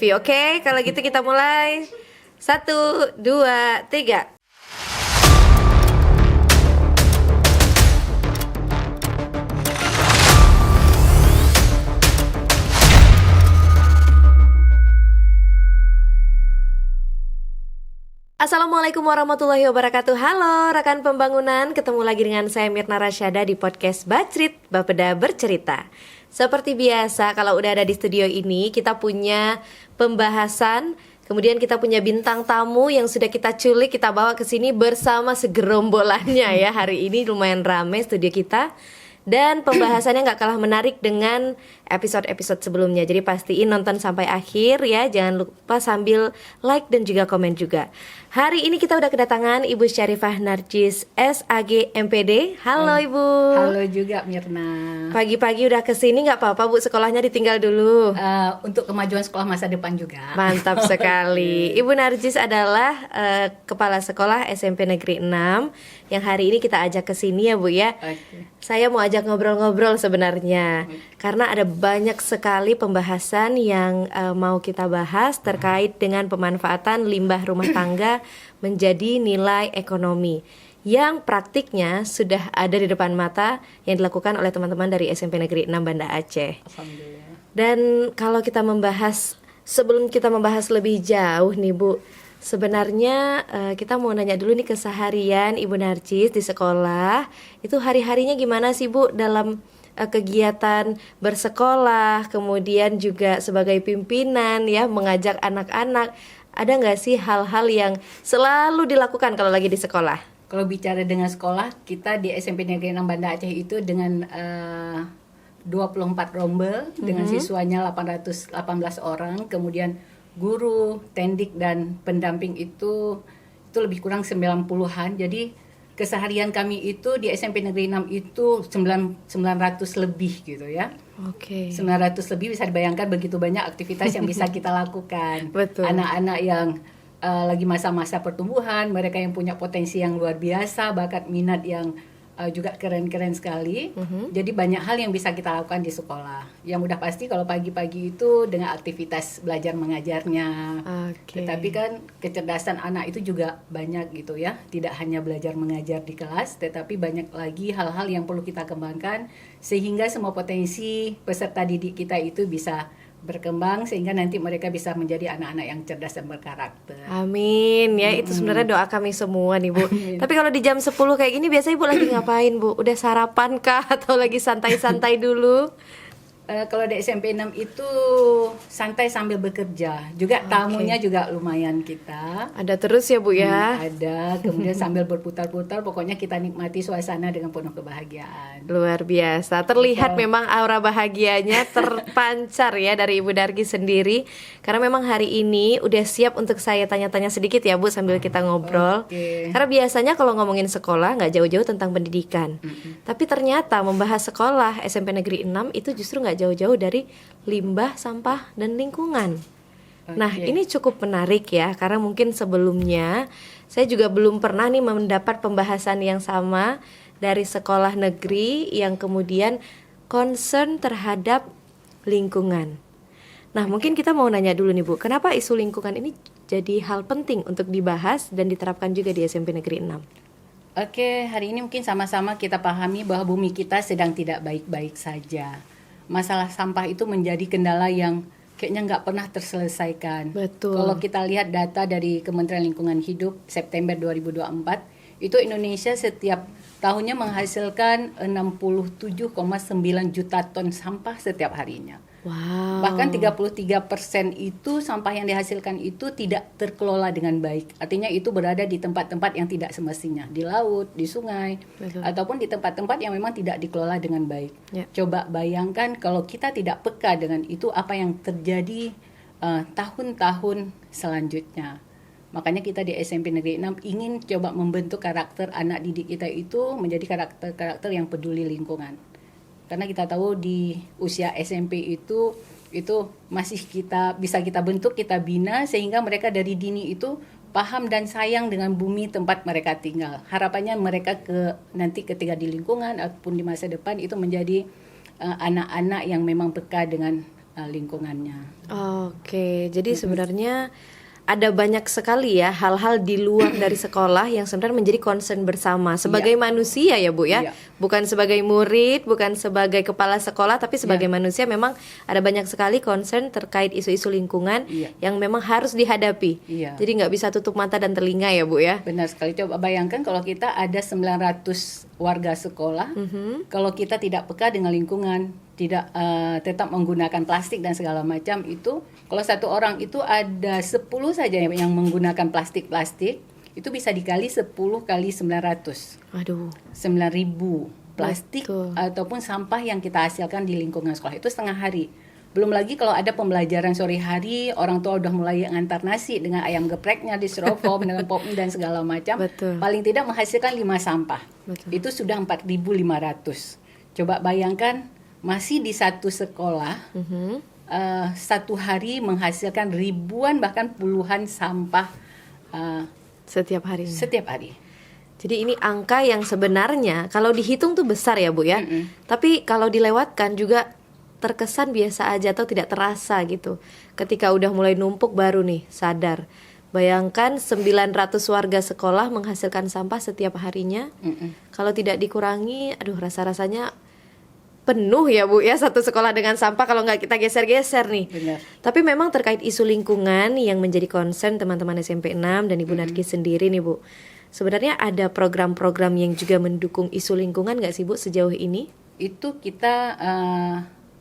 Oke, kalau gitu kita mulai. 1, 2, 3. Assalamualaikum warahmatullahi wabarakatuh. Halo rekan pembangunan, ketemu lagi dengan saya Mirna Rasyada di podcast Bacrit, Bapeda Bercerita. Seperti biasa, kalau udah ada di studio ini, kita punya pembahasan, kemudian kita punya bintang tamu yang sudah kita culik, kita bawa ke sini bersama segerombolannya ya. Hari ini lumayan rame studio kita. Dan pembahasannya gak kalah menarik dengan episode-episode sebelumnya. Jadi pastiin nonton sampai akhir ya. Jangan lupa sambil like dan juga komen juga. Hari ini kita udah kedatangan Ibu Syarifah Narjis SAG MPD. Halo Ibu. Halo juga Mirna. Pagi-pagi udah kesini gak apa-apa Bu, sekolahnya ditinggal dulu? Untuk kemajuan sekolah masa depan juga. Mantap sekali. Ibu Narjis adalah Kepala Sekolah SMP Negeri 6 yang hari ini kita ajak ke sini ya Bu ya. Okay. Saya mau ajak ngobrol-ngobrol sebenarnya karena ada banyak sekali pembahasan yang mau kita bahas terkait dengan pemanfaatan limbah rumah tangga menjadi nilai ekonomi yang praktiknya sudah ada di depan mata yang dilakukan oleh teman-teman dari SMP Negeri 6 Banda Aceh. Alhamdulillah. Dan kalau kita sebelum kita membahas lebih jauh nih Bu, sebenarnya kita mau nanya dulu nih keseharian Ibu Narjis di sekolah. Itu hari-harinya gimana sih Bu dalam kegiatan bersekolah, kemudian juga sebagai pimpinan ya, mengajak anak-anak. Ada nggak sih hal-hal yang selalu dilakukan kalau lagi di sekolah? Kalau bicara dengan sekolah, kita di SMP Negeri 6 Banda Aceh itu dengan 24 rombel dengan siswanya 818 orang, kemudian guru, tendik dan pendamping itu lebih kurang 90-an. Jadi keseharian kami itu di SMP Negeri 6 itu 900 lebih gitu ya. Oke. 900 lebih, bisa dibayangkan begitu banyak aktivitas yang bisa kita lakukan. Betul. Anak-anak yang lagi masa-masa pertumbuhan, mereka yang punya potensi yang luar biasa, bakat minat yang juga keren-keren sekali. Jadi banyak hal yang bisa kita lakukan di sekolah. Yang udah pasti kalau pagi-pagi itu dengan aktivitas belajar mengajarnya. Okay. Tetapi kan kecerdasan anak itu juga banyak gitu ya. Tidak hanya belajar mengajar di kelas, tetapi banyak lagi hal-hal yang perlu kita kembangkan sehingga semua potensi peserta didik kita itu bisa berkembang sehingga nanti mereka bisa menjadi anak-anak yang cerdas dan berkarakter. Amin ya, itu sebenarnya doa kami semua nih Bu. Tapi kalau di jam 10 kayak gini biasanya Ibu lagi ngapain Bu? Udah sarapan kah atau lagi santai-santai dulu? Kalau di SMP 6 itu santai sambil bekerja. Juga tamunya juga lumayan kita. Ada terus ya Bu ya? Ada, kemudian sambil berputar-putar, pokoknya kita nikmati suasana dengan penuh kebahagiaan. Luar biasa, terlihat memang aura bahagianya terpancar ya dari Ibu Dargi sendiri. Karena memang hari ini udah siap untuk saya tanya-tanya sedikit ya Bu sambil kita ngobrol. Karena biasanya kalau ngomongin sekolah nggak jauh-jauh tentang pendidikan. Tapi ternyata membahas sekolah SMP Negeri 6 itu justru nggak jauh-jauh dari limbah, sampah, dan lingkungan. Nah, ini cukup menarik ya, karena mungkin sebelumnya saya juga belum pernah nih mendapat pembahasan yang sama dari sekolah negeri yang kemudian concern terhadap lingkungan. Nah, mungkin kita mau nanya dulu nih Bu, kenapa isu lingkungan ini jadi hal penting untuk dibahas dan diterapkan juga di SMP Negeri 6? Oke, hari ini mungkin sama-sama kita pahami bahwa bumi kita sedang tidak baik-baik saja. Masalah sampah itu menjadi kendala yang kayaknya nggak pernah terselesaikan. Betul. Kalau kita lihat data dari Kementerian Lingkungan Hidup September 2024, itu Indonesia setiap tahunnya menghasilkan 67,9 juta ton sampah setiap harinya. Wow. Bahkan 33% itu sampah yang dihasilkan itu tidak terkelola dengan baik. Artinya itu berada di tempat-tempat yang tidak semestinya, di laut, di sungai, ataupun di tempat-tempat yang memang tidak dikelola dengan baik. Coba bayangkan kalau kita tidak peka dengan itu, apa yang terjadi tahun-tahun selanjutnya. Makanya kita di SMP Negeri 6 ingin coba membentuk karakter anak didik kita itu menjadi karakter-karakter yang peduli lingkungan. Karena kita tahu di usia SMP itu masih bisa kita bentuk, kita bina sehingga mereka dari dini itu paham dan sayang dengan bumi tempat mereka tinggal. Harapannya mereka nanti ketika di lingkungan ataupun di masa depan itu menjadi anak-anak yang memang peka dengan lingkungannya. Oke, jadi sebenarnya ada banyak sekali ya hal-hal di luar dari sekolah yang sebenarnya menjadi concern bersama sebagai manusia ya Bu ya. Iya. Bukan sebagai murid, bukan sebagai kepala sekolah, tapi sebagai manusia memang ada banyak sekali concern terkait isu-isu lingkungan yang memang harus dihadapi. Iya. Jadi nggak bisa tutup mata dan telinga ya Bu ya. Benar sekali. Coba bayangkan kalau kita ada 900 warga sekolah, kalau kita tidak peka dengan lingkungan, tidak tetap menggunakan plastik dan segala macam itu, kalau satu orang itu ada 10 saja yang menggunakan plastik, itu bisa dikali 10 kali 900. Aduh. 9.000 plastik Betul. ataupun sampah yang kita hasilkan di lingkungan sekolah itu setengah hari. Belum lagi kalau ada pembelajaran sore hari, orang tua udah mulai ngantar nasi dengan ayam gepreknya di styrofoam dengan pop mie dan segala macam. Betul. Paling tidak menghasilkan 5 sampah. Betul. Itu sudah 4.500. Coba bayangkan masih di satu sekolah satu hari menghasilkan ribuan bahkan puluhan sampah Setiap harinya. setiap hari. Jadi ini angka yang sebenarnya kalau dihitung tuh besar ya Bu ya. Tapi kalau dilewatkan juga terkesan biasa aja atau tidak terasa gitu. Ketika udah mulai numpuk baru nih sadar. Bayangkan 900 warga sekolah menghasilkan sampah setiap harinya. Kalau tidak dikurangi, aduh rasa-rasanya penuh ya Bu ya satu sekolah dengan sampah kalau nggak kita geser-geser nih. Benar. Tapi memang terkait isu lingkungan yang menjadi concern teman-teman SMP 6 dan Ibu Narkis sendiri nih Bu. Sebenarnya ada program-program yang juga mendukung isu lingkungan nggak sih Bu sejauh ini? Itu kita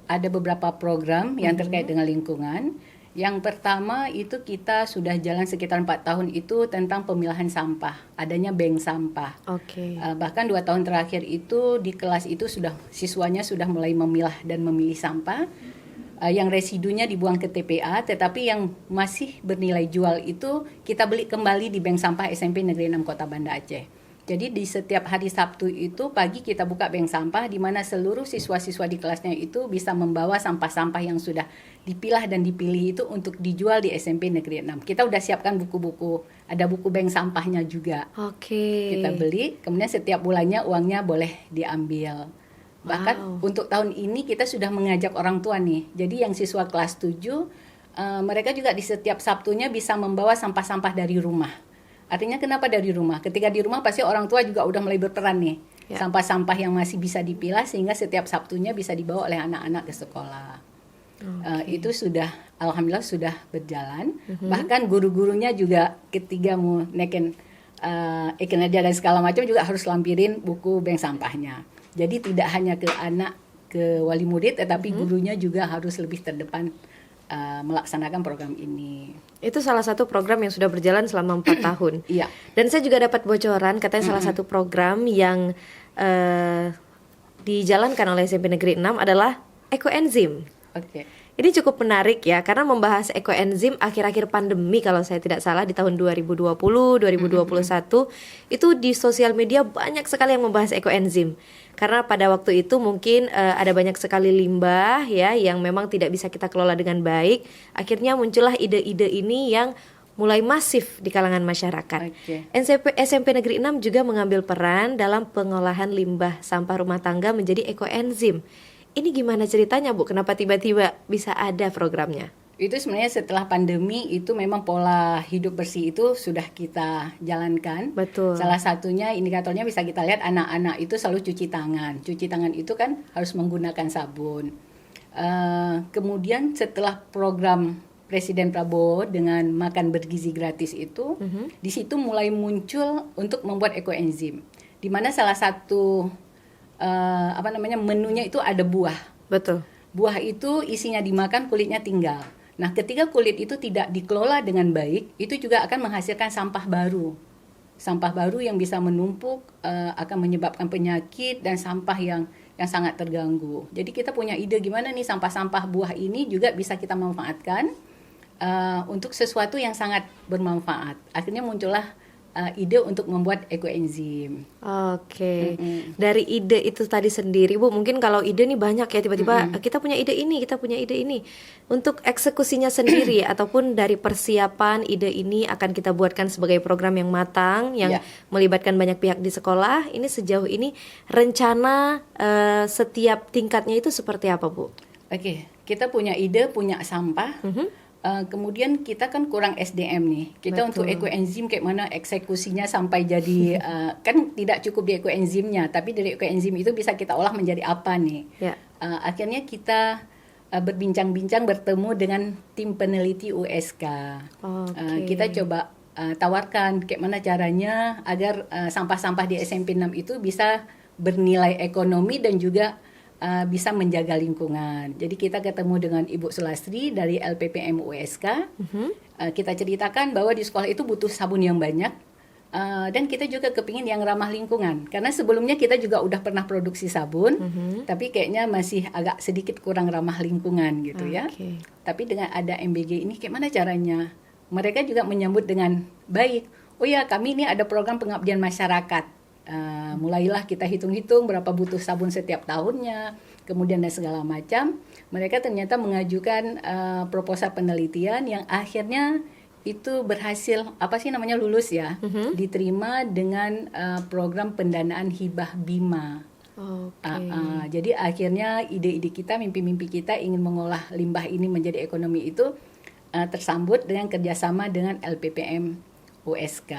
ada beberapa program yang terkait dengan lingkungan. Yang pertama itu kita sudah jalan sekitar 4 tahun itu tentang pemilahan sampah, adanya bank sampah. Oke. Bahkan 2 tahun terakhir itu di kelas itu siswanya sudah mulai memilah dan memilih sampah. Yang residunya dibuang ke TPA, tetapi yang masih bernilai jual itu kita beli kembali di bank sampah SMP Negeri 6 Kota Banda Aceh. Jadi di setiap hari Sabtu itu pagi kita buka bank sampah di mana seluruh siswa-siswa di kelasnya itu bisa membawa sampah-sampah yang sudah dipilah dan dipilih itu untuk dijual di SMP Negeri 6. Kita udah siapkan buku-buku, ada buku bank sampahnya juga. Oke. Kita beli, kemudian setiap bulannya uangnya boleh diambil. Bahkan untuk tahun ini kita sudah mengajak orang tua nih. Jadi yang siswa kelas 7 mereka juga di setiap Sabtunya bisa membawa sampah-sampah dari rumah. Artinya kenapa dari rumah? Ketika di rumah pasti orang tua juga udah mulai berperan nih. Sampah-sampah yang masih bisa dipilah sehingga setiap Sabtunya bisa dibawa oleh anak-anak ke sekolah. Itu sudah, alhamdulillah sudah berjalan. Bahkan guru-gurunya juga ketika mau naikin kinerja dan segala macam juga harus lampirin buku bank sampahnya. Jadi tidak hanya ke anak, ke wali murid, tetapi gurunya juga harus lebih terdepan melaksanakan program ini. Itu salah satu program yang sudah berjalan selama 4 tahun. Iya. Dan saya juga dapat bocoran katanya salah satu program yang dijalankan oleh SMP Negeri 6 adalah ekoenzim. Oke. Ini cukup menarik ya karena membahas ekoenzim akhir-akhir pandemi kalau saya tidak salah di tahun 2020, 2021 itu di sosial media banyak sekali yang membahas ekoenzim. Karena pada waktu itu mungkin ada banyak sekali limbah ya yang memang tidak bisa kita kelola dengan baik. Akhirnya muncullah ide-ide ini yang mulai masif di kalangan masyarakat. SMP Negeri 6 juga mengambil peran dalam pengolahan limbah sampah rumah tangga menjadi ekoenzim. Ini gimana ceritanya Bu? Kenapa tiba-tiba bisa ada programnya? Itu sebenarnya setelah pandemi itu memang pola hidup bersih itu sudah kita jalankan. Betul. Salah satunya indikatornya bisa kita lihat anak-anak itu selalu cuci tangan. Cuci tangan itu kan harus menggunakan sabun. Kemudian setelah program Presiden Prabowo dengan makan bergizi gratis itu, di situ mulai muncul untuk membuat ekoenzim. Di mana salah satu menunya itu ada buah. Betul. Buah itu isinya dimakan, kulitnya tinggal. Nah, ketika kulit itu tidak dikelola dengan baik, itu juga akan menghasilkan sampah baru. Sampah baru yang bisa menumpuk, akan menyebabkan penyakit dan sampah yang sangat terganggu. Jadi kita punya ide gimana nih sampah-sampah buah ini juga bisa kita manfaatkan untuk sesuatu yang sangat bermanfaat. Akhirnya muncullah ide untuk membuat ekoenzim. Oke. Dari ide itu tadi sendiri Bu, mungkin kalau ide nih banyak ya tiba-tiba kita punya ide ini, kita punya ide ini. Untuk eksekusinya sendiri ataupun dari persiapan ide ini akan kita buatkan sebagai program yang matang yang melibatkan banyak pihak di sekolah. Ini sejauh ini rencana setiap tingkatnya itu seperti apa Bu? Oke, kita punya ide, punya sampah. Kemudian kita kan kurang SDM nih. Kita Betul. untuk ekoenzim kayak mana eksekusinya sampai jadi kan tidak cukup di ekoenzimnya, tapi dari ekoenzim itu bisa kita olah menjadi apa nih? Ya. Akhirnya kita berbincang-bincang bertemu dengan tim peneliti USK. Kita coba tawarkan kayak mana caranya agar sampah-sampah di SMP 6 itu bisa bernilai ekonomi dan juga bisa menjaga lingkungan. Jadi kita ketemu dengan Ibu Sulastri dari LPPM USK. Kita ceritakan bahwa di sekolah itu butuh sabun yang banyak. Dan kita juga kepingin yang ramah lingkungan. Karena sebelumnya kita juga udah pernah produksi sabun, tapi kayaknya masih agak sedikit kurang ramah lingkungan gitu ya. Tapi dengan ada MBG ini, kayak mana caranya? Mereka juga menyambut dengan baik. Oh ya, kami ini ada program pengabdian masyarakat. Mulailah kita hitung-hitung berapa butuh sabun setiap tahunnya, kemudian dan segala macam. Mereka ternyata mengajukan proposal penelitian yang akhirnya itu berhasil lulus ya, diterima dengan program pendanaan hibah Bima. Jadi akhirnya ide-ide kita, mimpi-mimpi kita ingin mengolah limbah ini menjadi ekonomi itu tersambut dengan kerjasama dengan LPPM USK.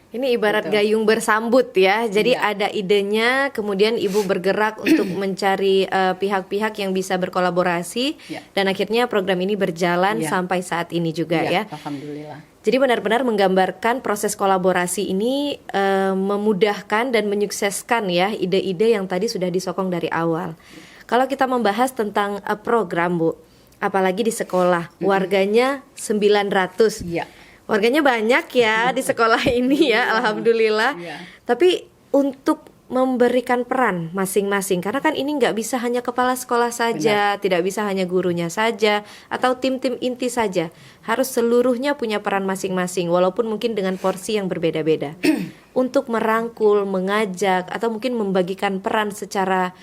Ini ibarat gayung bersambut ya. Jadi ada idenya, kemudian Ibu bergerak untuk mencari pihak-pihak yang bisa berkolaborasi, dan akhirnya program ini berjalan sampai saat ini juga ya. Alhamdulillah. Jadi benar-benar menggambarkan proses kolaborasi ini memudahkan dan menyukseskan ya ide-ide yang tadi sudah disokong dari awal. Kalau kita membahas tentang program, Bu, apalagi di sekolah, warganya 900. Iya. Warganya banyak ya di sekolah ini ya, alhamdulillah. Tapi untuk memberikan peran masing-masing, karena kan ini nggak bisa hanya kepala sekolah saja, tidak bisa hanya gurunya saja, atau tim-tim inti saja. Harus seluruhnya punya peran masing-masing, walaupun mungkin dengan porsi yang berbeda-beda. Untuk merangkul, mengajak, atau mungkin membagikan peran secara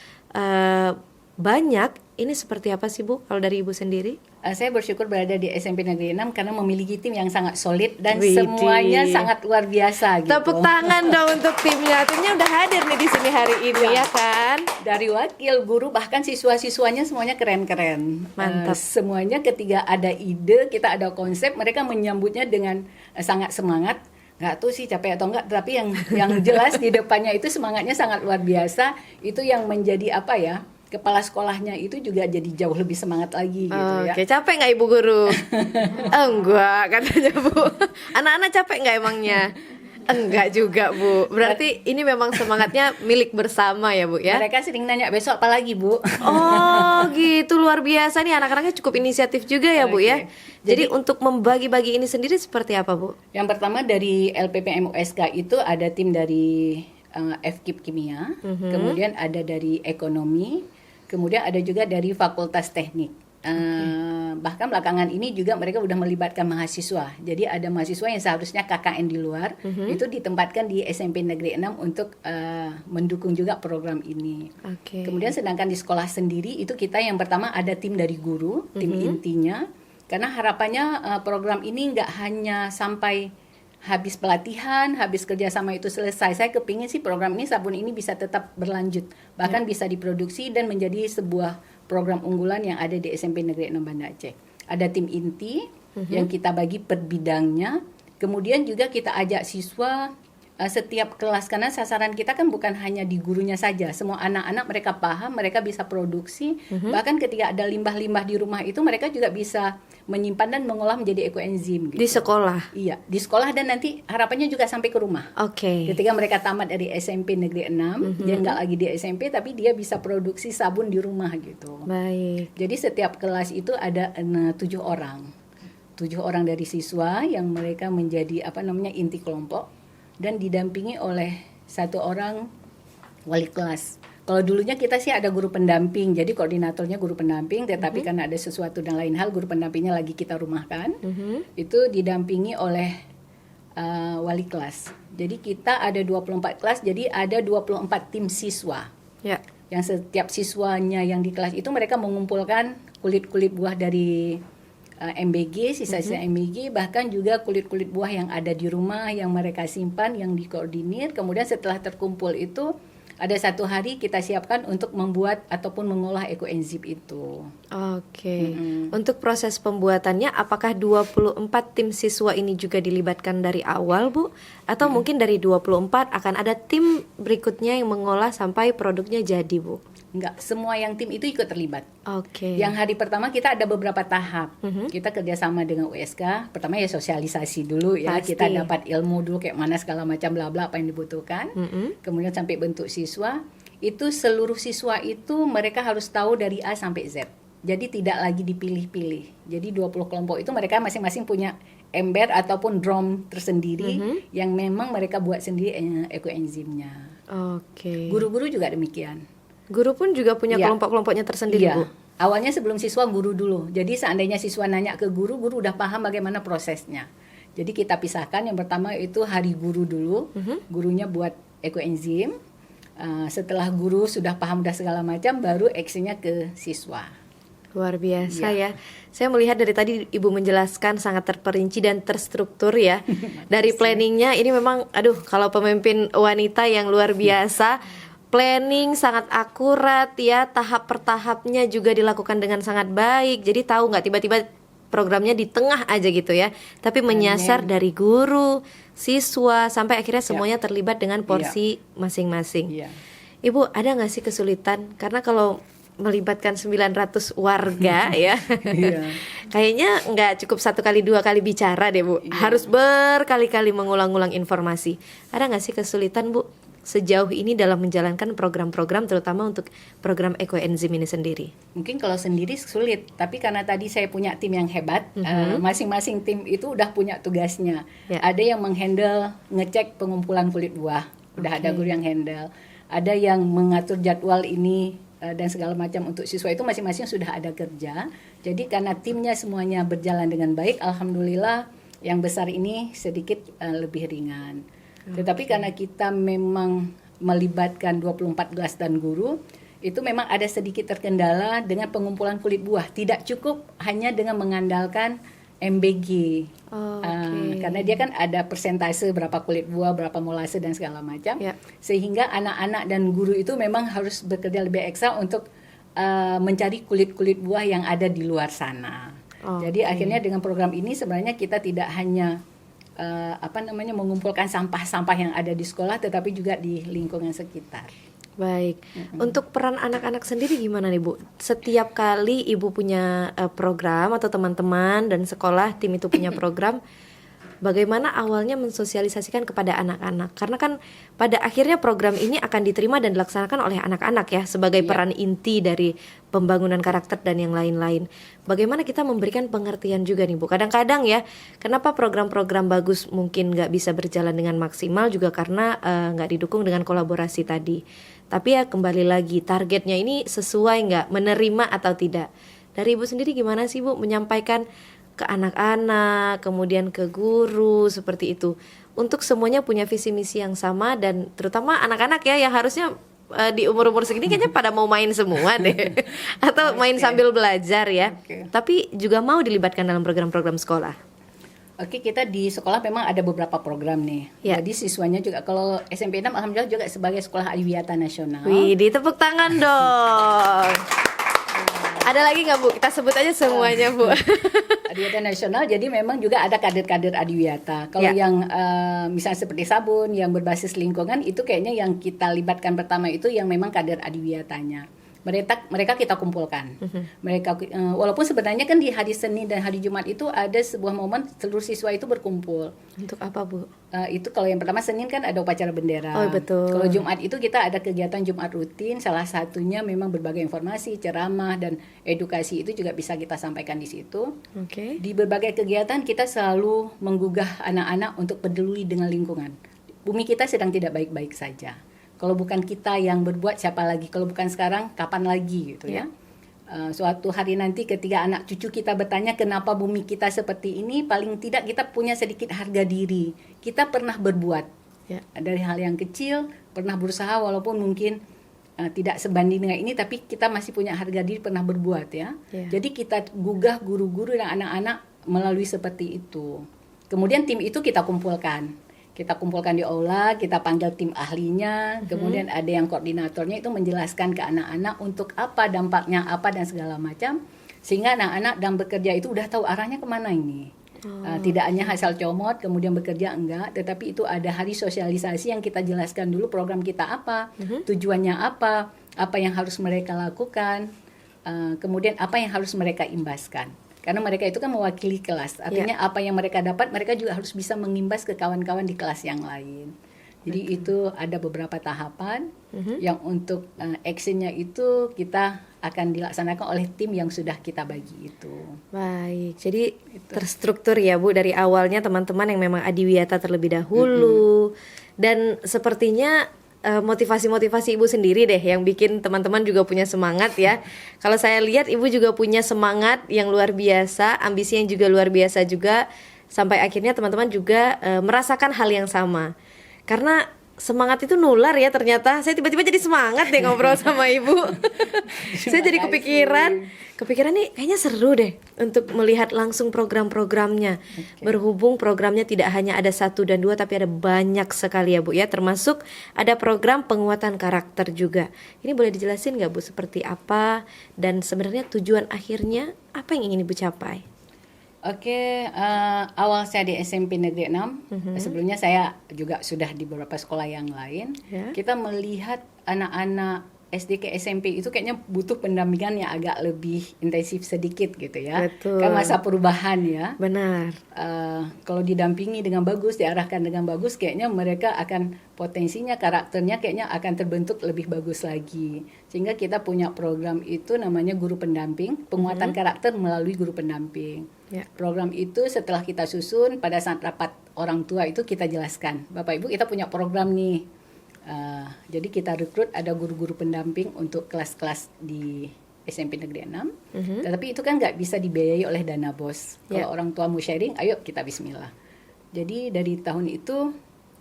banyak, ini seperti apa sih Bu, kalau dari Ibu sendiri? Saya bersyukur berada di SMP Negeri 6 karena memiliki tim yang sangat solid dan semuanya sangat luar biasa gitu. Tepuk tangan dong untuk timnya. Timnya udah hadir nih di sini hari ini ya kan. Dari wakil, guru, bahkan siswa-siswanya semuanya keren-keren. Mantap. Semuanya ketika ada ide, kita ada konsep, mereka menyambutnya dengan sangat semangat. Nggak tahu sih capek atau enggak, tapi yang jelas di depannya itu semangatnya sangat luar biasa. Itu yang menjadi kepala sekolahnya itu juga jadi jauh lebih semangat lagi gitu ya. Oke, capek nggak Ibu Guru? Enggak, katanya Bu. Anak-anak capek nggak emangnya? Enggak juga Bu. Berarti ini memang semangatnya milik bersama ya Bu ya? Mereka sering nanya besok apa lagi Bu. Oh gitu, luar biasa nih, anak-anaknya cukup inisiatif juga ya Bu ya. Jadi untuk membagi-bagi ini sendiri seperti apa Bu? Yang pertama dari LPPM USK itu ada tim dari FKIP Kimia, kemudian ada dari ekonomi, kemudian ada juga dari Fakultas Teknik. Bahkan belakangan ini juga mereka udah melibatkan mahasiswa. Jadi ada mahasiswa yang seharusnya KKN di luar, itu ditempatkan di SMP Negeri 6 untuk mendukung juga program ini. Kemudian sedangkan di sekolah sendiri itu kita yang pertama ada tim dari guru, tim intinya. Karena harapannya program ini nggak hanya sampai habis pelatihan, habis kerjasama itu selesai. Saya kepingin sih program ini, sabun ini bisa tetap berlanjut, bahkan bisa diproduksi dan menjadi sebuah program unggulan yang ada di SMP Negeri 6 Banda Aceh. Ada tim inti yang kita bagi per bidangnya, kemudian juga kita ajak siswa setiap kelas, karena sasaran kita kan bukan hanya di gurunya saja, semua anak-anak mereka paham, mereka bisa produksi, bahkan ketika ada limbah-limbah di rumah itu mereka juga bisa menyimpan dan mengolah menjadi ekoenzim gitu. Di sekolah? Iya, di sekolah dan nanti harapannya juga sampai ke rumah. Ketika mereka tamat dari SMP Negeri 6, dia nggak lagi di SMP tapi dia bisa produksi sabun di rumah gitu. Baik. Jadi setiap kelas itu ada 7 orang. 7 orang dari siswa yang mereka menjadi inti kelompok dan didampingi oleh 1 orang wali kelas. Kalau dulunya kita sih ada guru pendamping, jadi koordinatornya guru pendamping, tetapi karena ada sesuatu dan lain hal, guru pendampingnya lagi kita rumahkan, itu didampingi oleh wali kelas. Jadi kita ada 24 kelas, jadi ada 24 tim siswa. Yang setiap siswanya yang di kelas itu mereka mengumpulkan kulit-kulit buah dari MBG, sisa-sisa MBG, bahkan juga kulit-kulit buah yang ada di rumah yang mereka simpan, yang dikoordinir. Kemudian setelah terkumpul itu ada satu hari kita siapkan untuk membuat ataupun mengolah ekoenzim itu. Oke. Untuk proses pembuatannya apakah 24 tim siswa ini juga dilibatkan dari awal, Bu? Atau mungkin dari 24 akan ada tim berikutnya yang mengolah sampai produknya jadi, Bu? Enggak, semua yang tim itu ikut terlibat. Oke. Yang hari pertama kita ada beberapa tahap. Kita kerjasama dengan USK. Pertama ya sosialisasi dulu ya. Pasti. Kita dapat ilmu dulu kayak mana segala macam bla bla apa yang dibutuhkan. Kemudian sampai bentuk siswa. Itu seluruh siswa itu mereka harus tahu dari A sampai Z. Jadi tidak lagi dipilih-pilih. Jadi 20 kelompok itu mereka masing-masing punya ember ataupun drum tersendiri yang memang mereka buat sendiri ekoenzimnya. Oke. Guru-guru juga demikian. Guru pun juga punya Iya. kelompok-kelompoknya tersendiri, Iya. Bu? Awalnya sebelum siswa guru dulu. Jadi seandainya siswa nanya ke guru, guru udah paham bagaimana prosesnya. Jadi kita pisahkan. Yang pertama itu hari guru dulu. Gurunya buat ekoenzim. Setelah guru sudah paham udah segala macam, baru actionnya ke siswa. Luar biasa Iya. ya. Saya melihat dari tadi Ibu menjelaskan sangat terperinci dan terstruktur ya. Dari planningnya ini memang, aduh, kalau pemimpin wanita yang luar biasa. Planning sangat akurat ya, tahap per tahapnya juga dilakukan dengan sangat baik. Jadi tahu nggak tiba-tiba programnya di tengah aja gitu ya. Tapi menyasar dari guru, siswa, sampai akhirnya semuanya terlibat dengan porsi masing-masing. Iya. Ibu, ada nggak sih kesulitan? Karena kalau melibatkan 900 warga ya, Iya. kayaknya nggak cukup 1 kali 2 kali bicara deh, Bu. Harus berkali-kali mengulang-ulang informasi. Ada nggak sih kesulitan, Bu, sejauh ini dalam menjalankan program-program, terutama untuk program ekoenzim ini sendiri? Mungkin kalau sendiri sulit, tapi karena tadi saya punya tim yang hebat, masing-masing tim itu udah punya tugasnya. Ya. Ada yang menghandle ngecek pengumpulan kulit buah, udah ada guru yang handle. Ada yang mengatur jadwal ini dan segala macam untuk siswa, itu masing-masing sudah ada kerja. Jadi karena timnya semuanya berjalan dengan baik, alhamdulillah yang besar ini sedikit lebih ringan. Tetapi karena kita memang melibatkan 24 kelas dan guru, itu memang ada sedikit terkendala dengan pengumpulan kulit buah. Tidak cukup hanya dengan mengandalkan MBG. Karena dia kan ada persentase berapa kulit buah, berapa molase dan segala macam. Ya. Sehingga anak-anak dan guru itu memang harus bekerja lebih ekstra untuk mencari kulit-kulit buah yang ada di luar sana. Jadi akhirnya dengan program ini sebenarnya kita tidak hanya mengumpulkan sampah-sampah yang ada di sekolah, tetapi juga di lingkungan sekitar. Baik. Untuk peran anak-anak sendiri gimana nih, Bu? Setiap kali Ibu punya program atau teman-teman dan sekolah tim itu punya program, bagaimana awalnya mensosialisasikan kepada anak-anak? Karena kan pada akhirnya program ini akan diterima dan dilaksanakan oleh anak-anak ya, sebagai peran inti dari pembangunan karakter dan yang lain-lain. Bagaimana kita memberikan pengertian juga nih, Bu? Kadang-kadang ya, kenapa program-program bagus mungkin nggak bisa berjalan dengan maksimal juga karena nggak didukung dengan kolaborasi tadi. Tapi ya kembali lagi, targetnya ini sesuai nggak, menerima atau tidak. Dari Ibu sendiri gimana sih, Bu, menyampaikan ke anak-anak, kemudian ke guru, seperti itu. Untuk semuanya punya visi misi yang sama, dan terutama anak-anak ya yang harusnya di umur-umur segini kayaknya pada mau main semua deh. Atau main sambil belajar ya. Tapi juga mau dilibatkan dalam program-program sekolah. Oke, kita di sekolah memang ada beberapa program nih. Ya. Jadi siswanya juga, kalau SMP 6 alhamdulillah juga sebagai sekolah adiwiyata nasional. Wih, ditepuk tangan dong. Ada lagi nggak, Bu? Kita sebut aja semuanya, Bu. Adiwiyata nasional, jadi memang juga ada kader-kader adiwiyata. Kalau yang misalnya seperti sabun yang berbasis lingkungan, itu kayaknya yang kita libatkan pertama itu yang memang kader adiwiyatanya. Mereka kita kumpulkan. Mereka walaupun sebenarnya kan di hari Senin dan hari Jumat itu ada sebuah momen seluruh siswa itu berkumpul. Untuk apa, Bu? Itu kalau yang pertama Senin kan ada upacara bendera. Oh, betul. Kalau Jumat itu kita ada kegiatan Jumat rutin. Salah satunya memang berbagai informasi, ceramah dan edukasi itu juga bisa kita sampaikan di situ. Oke. Di berbagai kegiatan kita selalu menggugah anak-anak untuk peduli dengan lingkungan. Bumi kita sedang tidak baik-baik saja. Kalau bukan kita yang berbuat, siapa lagi? Kalau bukan sekarang, kapan lagi gitu ya? Suatu hari nanti ketika anak cucu kita bertanya kenapa bumi kita seperti ini, paling tidak kita punya sedikit harga diri. Kita pernah berbuat dari hal yang kecil, pernah berusaha walaupun mungkin tidak sebanding dengan ini, tapi kita masih punya harga diri, pernah berbuat ya. Jadi kita gugah guru-guru dan anak-anak melalui seperti itu. Kemudian tim itu kita kumpulkan. Kita kumpulkan di aula, kita panggil tim ahlinya, kemudian ada yang koordinatornya itu menjelaskan ke anak-anak untuk apa dampaknya apa dan segala macam, sehingga anak-anak dalam bekerja itu udah tahu arahnya kemana ini. Tidak hanya asal comot kemudian bekerja, enggak, tetapi itu ada hari sosialisasi yang kita jelaskan dulu program kita apa, tujuannya apa yang harus mereka lakukan, kemudian apa yang harus mereka imbaskan. Karena mereka itu kan mewakili kelas, artinya apa yang mereka dapat mereka juga harus bisa mengimbas ke kawan-kawan di kelas yang lain. Jadi itu ada beberapa tahapan yang untuk actionnya itu kita akan dilaksanakan oleh tim yang sudah kita bagi itu. Baik, jadi terstruktur ya Bu dari awalnya teman-teman yang memang adiwiyata terlebih dahulu. Dan sepertinya motivasi-motivasi Ibu sendiri deh yang bikin teman-teman juga punya semangat ya. Kalau saya lihat Ibu juga punya semangat yang luar biasa, ambisi yang juga luar biasa juga, sampai akhirnya teman-teman juga merasakan hal yang sama. Karena semangat itu nular ya ternyata. Saya tiba-tiba jadi semangat deh ngobrol sama Ibu. Saya jadi kepikiran nih kayaknya seru deh untuk melihat langsung program-programnya. Berhubung programnya tidak hanya ada 1 dan 2 tapi ada banyak sekali ya Bu ya, termasuk ada program penguatan karakter juga. Ini boleh dijelasin nggak Bu seperti apa dan sebenarnya tujuan akhirnya apa yang ingin Ibu capai? Oke, awal saya di SMP Negeri 6, sebelumnya saya juga sudah di beberapa sekolah yang lain. Kita melihat anak-anak SD ke SMP itu kayaknya butuh pendampingan yang agak lebih intensif sedikit gitu ya. Betul. Kan masa perubahan ya. Benar. Kalau didampingi dengan bagus, diarahkan dengan bagus, kayaknya mereka akan potensinya, karakternya kayaknya akan terbentuk lebih bagus lagi. Sehingga kita punya program itu namanya guru pendamping, penguatan karakter melalui guru pendamping. Program itu setelah kita susun pada saat rapat orang tua itu kita jelaskan, Bapak Ibu kita punya program nih. Jadi kita rekrut ada guru-guru pendamping untuk kelas-kelas di SMP Negeri 6. Tetapi itu kan nggak bisa dibiayai oleh dana BOS. Kalau orang tua mau sharing, ayo kita bismillah. Jadi dari tahun itu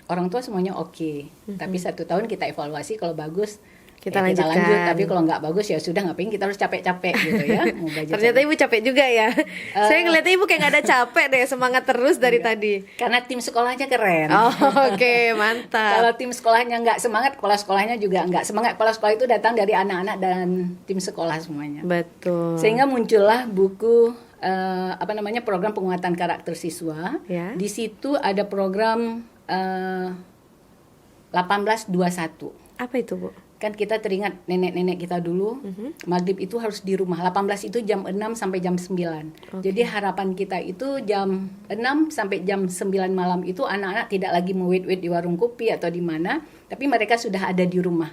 orang tua semuanya oke. Tapi 1 tahun kita evaluasi, kalau bagus kita lanjut. lanjutkan. Tapi kalau nggak bagus ya sudah, ngapain kita harus capek-capek gitu ya. Ternyata Ibu capek juga ya. Saya ngeliatnya Ibu kayak nggak ada capek deh, semangat terus dari tadi. Karena tim sekolahnya keren. Oke, mantap. Kalau tim sekolahnya nggak semangat, kepala sekolahnya juga nggak semangat. Kepala sekolah itu datang dari anak-anak dan tim sekolah semuanya. Betul. Sehingga muncullah buku program penguatan karakter siswa. Di situ ada program 1821. Apa itu Bu? Kan kita teringat nenek-nenek kita dulu, maghrib itu harus di rumah. 18 itu jam 6 sampai jam 9. Jadi harapan kita itu jam 6 sampai jam 9 malam itu anak-anak tidak lagi mewait-wait di warung kopi atau di mana, tapi mereka sudah ada di rumah.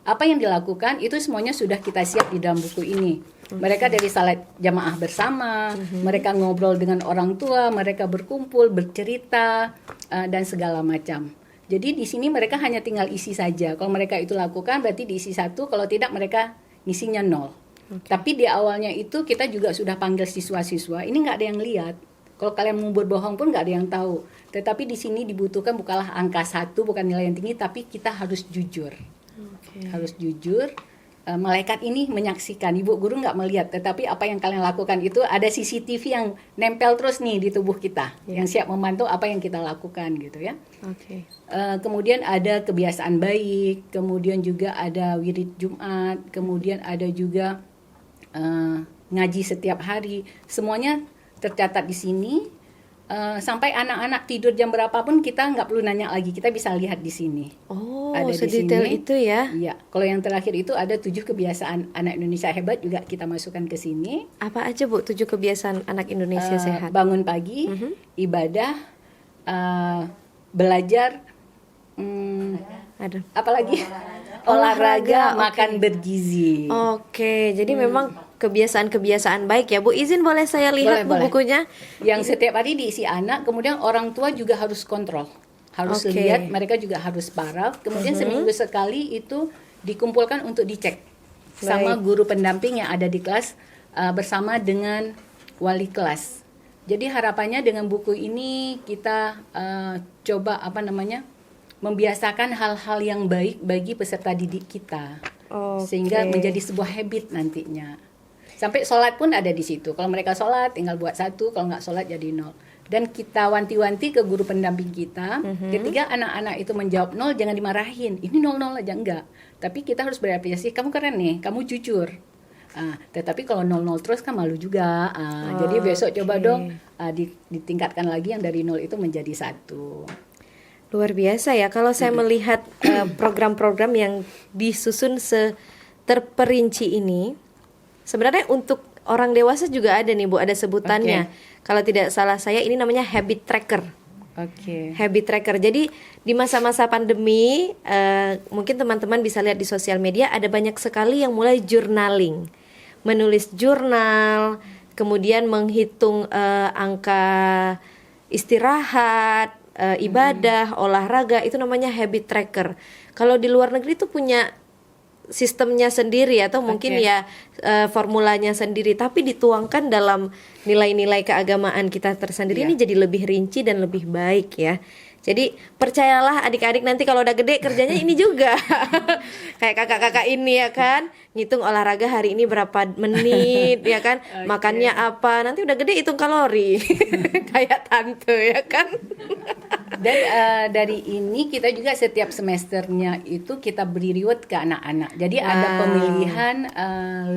Apa yang dilakukan itu semuanya sudah kita siap di dalam buku ini. Mereka dari salat jamaah bersama, mereka ngobrol dengan orang tua, mereka berkumpul, bercerita, dan segala macam. Jadi di sini mereka hanya tinggal isi saja. Kalau mereka itu lakukan berarti diisi 1, kalau tidak mereka ngisinya 0. Tapi di awalnya itu kita juga sudah panggil siswa-siswa, ini nggak ada yang lihat. Kalau kalian mau berbohong pun nggak ada yang tahu. Tetapi di sini dibutuhkan bukanlah angka 1, bukan nilai yang tinggi, tapi kita harus jujur. Harus jujur. Malaikat ini menyaksikan, ibu guru nggak melihat, tetapi apa yang kalian lakukan itu ada CCTV yang nempel terus nih di tubuh kita, yang siap memantau apa yang kita lakukan gitu ya. Kemudian ada kebiasaan baik, kemudian juga ada wirid Jumat, kemudian ada juga ngaji setiap hari, semuanya tercatat di sini. Sampai anak-anak tidur jam berapapun kita nggak perlu nanya lagi, kita bisa lihat di sini. Ada sedetail itu ya? Iya. Kalau yang terakhir itu ada 7 kebiasaan anak Indonesia hebat juga kita masukkan ke sini. Apa aja Bu 7 kebiasaan anak Indonesia sehat? Bangun pagi, ibadah, belajar, apalagi olahraga, makan bergizi. Oke, jadi memang kebiasaan-kebiasaan baik ya Bu. Izin boleh saya lihat Bu bukunya? Yang setiap hari diisi anak, kemudian orang tua juga harus kontrol. Harus lihat, mereka juga harus paraf. Kemudian seminggu sekali itu dikumpulkan untuk dicek sama guru pendamping yang ada di kelas bersama dengan wali kelas. Jadi harapannya dengan buku ini kita coba membiasakan hal-hal yang baik bagi peserta didik kita. Sehingga menjadi sebuah habit nantinya. Sampai sholat pun ada di situ. Kalau mereka sholat tinggal buat 1, kalau nggak sholat jadi 0. Dan kita wanti-wanti ke guru pendamping kita, ketika anak-anak itu menjawab 0, jangan dimarahin. Ini 0-0 aja, enggak. Tapi kita harus berapresiasi, kamu keren nih, kamu jujur. Tetapi kalau 0-0 terus kan malu juga. Jadi besok coba dong ditingkatkan lagi yang dari 0 itu menjadi 1. Luar biasa ya, kalau saya melihat program-program yang disusun terperinci ini, sebenarnya untuk orang dewasa juga ada nih Bu, ada sebutannya. Kalau tidak salah saya ini namanya habit tracker. Habit tracker. Jadi di masa-masa pandemi, mungkin teman-teman bisa lihat di sosial media ada banyak sekali yang mulai journaling, menulis jurnal, kemudian menghitung angka istirahat, ibadah, olahraga, itu namanya habit tracker. Kalau di luar negeri itu punya sistemnya sendiri atau mungkin ya formulanya sendiri, tapi dituangkan dalam nilai-nilai keagamaan kita tersendiri. Ini jadi lebih rinci dan lebih baik ya. Jadi percayalah adik-adik, nanti kalau udah gede kerjanya ini juga. Kayak kakak-kakak ini ya kan, ngitung olahraga hari ini berapa menit ya kan, makannya apa, nanti udah gede hitung kalori. Kayak tante ya kan. Dan dari ini kita juga setiap semesternya itu kita beri reward ke anak-anak. Jadi ada pemilihan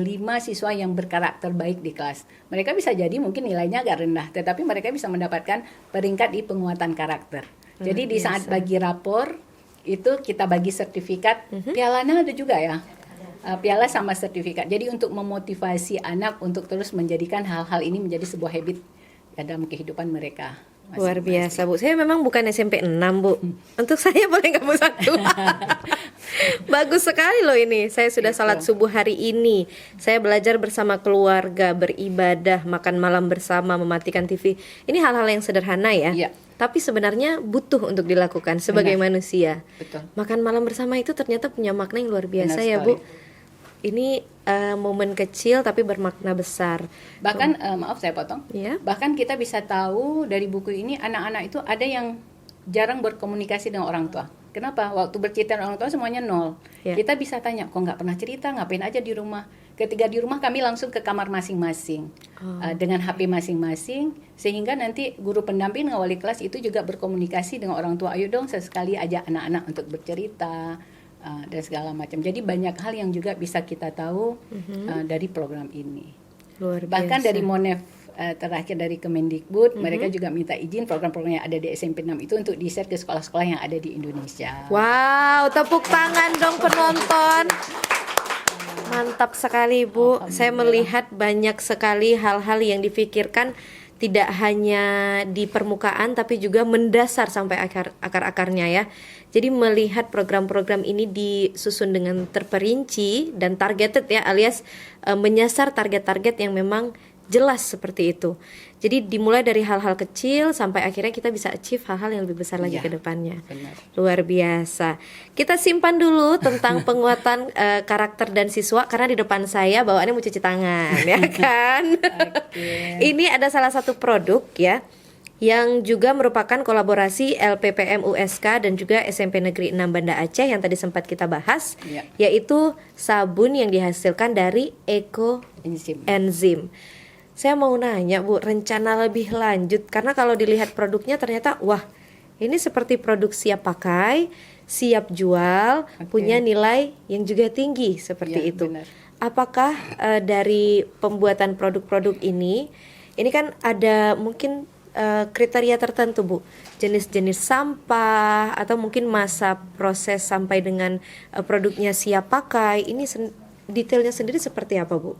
5 siswa yang berkarakter baik di kelas. Mereka bisa jadi mungkin nilainya agak rendah, tetapi mereka bisa mendapatkan peringkat di penguatan karakter. Jadi di saat bagi rapor itu kita bagi sertifikat, pialanya ada juga ya. Piala sama sertifikat. Jadi untuk memotivasi anak untuk terus menjadikan hal-hal ini menjadi sebuah habit dalam kehidupan mereka. Luar biasa Bu, saya memang bukan SMP 6 Bu. Untuk saya boleh nggak Bu 1? Bagus sekali loh ini. Saya sudah salat subuh hari ini. Saya belajar bersama keluarga, beribadah, makan malam bersama, mematikan TV. Ini hal-hal yang sederhana ya. Tapi sebenarnya butuh untuk dilakukan sebagai manusia. Betul. Makan malam bersama itu ternyata punya makna yang luar biasa ya Bu. Ini momen kecil tapi bermakna besar. Bahkan maaf saya potong. Bahkan kita bisa tahu dari buku ini anak-anak itu ada yang jarang berkomunikasi dengan orang tua. Kenapa? Waktu bercerita dengan orang tua semuanya 0. Kita bisa tanya, kok nggak pernah cerita, ngapain aja di rumah? Ketika di rumah kami langsung ke kamar masing-masing dengan HP masing-masing, sehingga nanti guru pendamping dengan wali kelas itu juga berkomunikasi dengan orang tua. Ayo dong sesekali ajak anak-anak untuk bercerita. Dan segala macam. Jadi banyak hal yang juga bisa kita tahu dari program ini. Luar biasa. Bahkan dari Monef terakhir dari Kemendikbud, mereka juga minta izin program-program yang ada di SMP 6 itu untuk di-share ke sekolah-sekolah yang ada di Indonesia. Wow, tepuk tangan dong penonton. Mantap sekali Bu. Saya melihat banyak sekali hal-hal yang difikirkan tidak hanya di permukaan tapi juga mendasar sampai akar-akarnya ya. Jadi melihat program-program ini disusun dengan terperinci dan targeted ya, alias menyasar target-target yang memang jelas seperti itu. Jadi dimulai dari hal-hal kecil sampai akhirnya kita bisa achieve hal-hal yang lebih besar lagi ke depannya. Benar. Luar biasa. Kita simpan dulu tentang penguatan karakter dan siswa karena di depan saya bawaannya mau cuci tangan ya kan. Ini ada salah satu produk ya yang juga merupakan kolaborasi LPPM USK dan juga SMP Negeri 6 Banda Aceh yang tadi sempat kita bahas, yaitu sabun yang dihasilkan dari ekoenzim. Saya mau nanya Bu, rencana lebih lanjut karena kalau dilihat produknya ternyata wah, ini seperti produk siap pakai, siap jual, punya nilai yang juga tinggi seperti itu. Benar. Apakah dari pembuatan produk-produk ini kan ada mungkin kriteria tertentu Bu, jenis-jenis sampah atau mungkin masa proses sampai dengan produknya siap pakai, ini detailnya sendiri seperti apa Bu?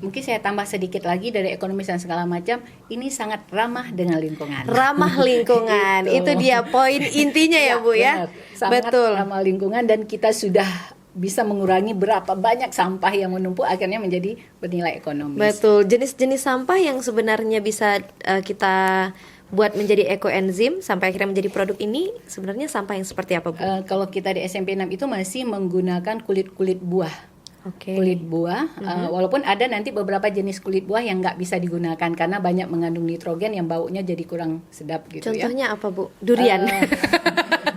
Mungkin saya tambah sedikit lagi dari ekonomis dan segala macam, ini sangat ramah dengan lingkungan. Ramah lingkungan, itu dia poin intinya ya Bu ya. Sangat ramah lingkungan dan kita sudah bisa mengurangi berapa banyak sampah yang menumpuk akhirnya menjadi bernilai ekonomis. Betul, jenis-jenis sampah yang sebenarnya bisa kita buat menjadi ekoenzim sampai akhirnya menjadi produk ini sebenarnya sampah yang seperti apa Bu? Kalau kita di SMP 6 itu masih menggunakan kulit-kulit buah. Kulit buah, walaupun ada nanti beberapa jenis kulit buah yang nggak bisa digunakan karena banyak mengandung nitrogen yang baunya jadi kurang sedap gitu. Contohnya apa Bu? Durian.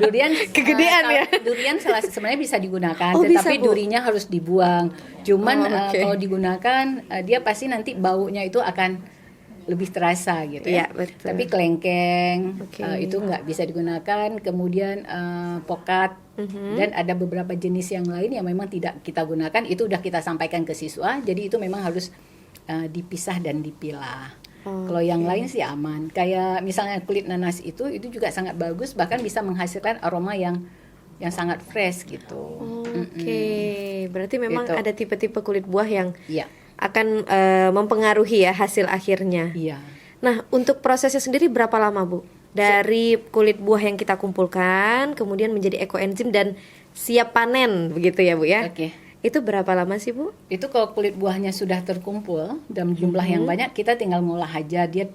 Durian kegedean ya. Durian sebenarnya bisa digunakan, tetapi durinya harus dibuang. Cuman kalau digunakan dia pasti nanti baunya itu akan lebih terasa gitu Iya, ya. betul. Tapi kelengkeng Oke. itu nggak bisa digunakan. Kemudian pokat dan ada beberapa jenis yang lain yang memang tidak kita gunakan. Itu udah kita sampaikan ke siswa. Jadi itu memang harus dipisah dan dipilah. Kalau yang lain sih aman. Kayak misalnya kulit nanas itu juga sangat bagus, bahkan bisa menghasilkan aroma yang sangat fresh gitu. Oke, berarti memang Gitu. ada tipe-tipe kulit buah yang Iya. akan mempengaruhi ya hasil akhirnya. Iya. Nah, untuk prosesnya sendiri berapa lama, Bu? Dari kulit buah yang kita kumpulkan, kemudian menjadi ekoenzim dan siap panen, begitu ya, Bu ya? Oke. Itu berapa lama sih, Bu? Itu kalau kulit buahnya sudah terkumpul dalam jumlah yang banyak, kita tinggal ngolah aja. Dia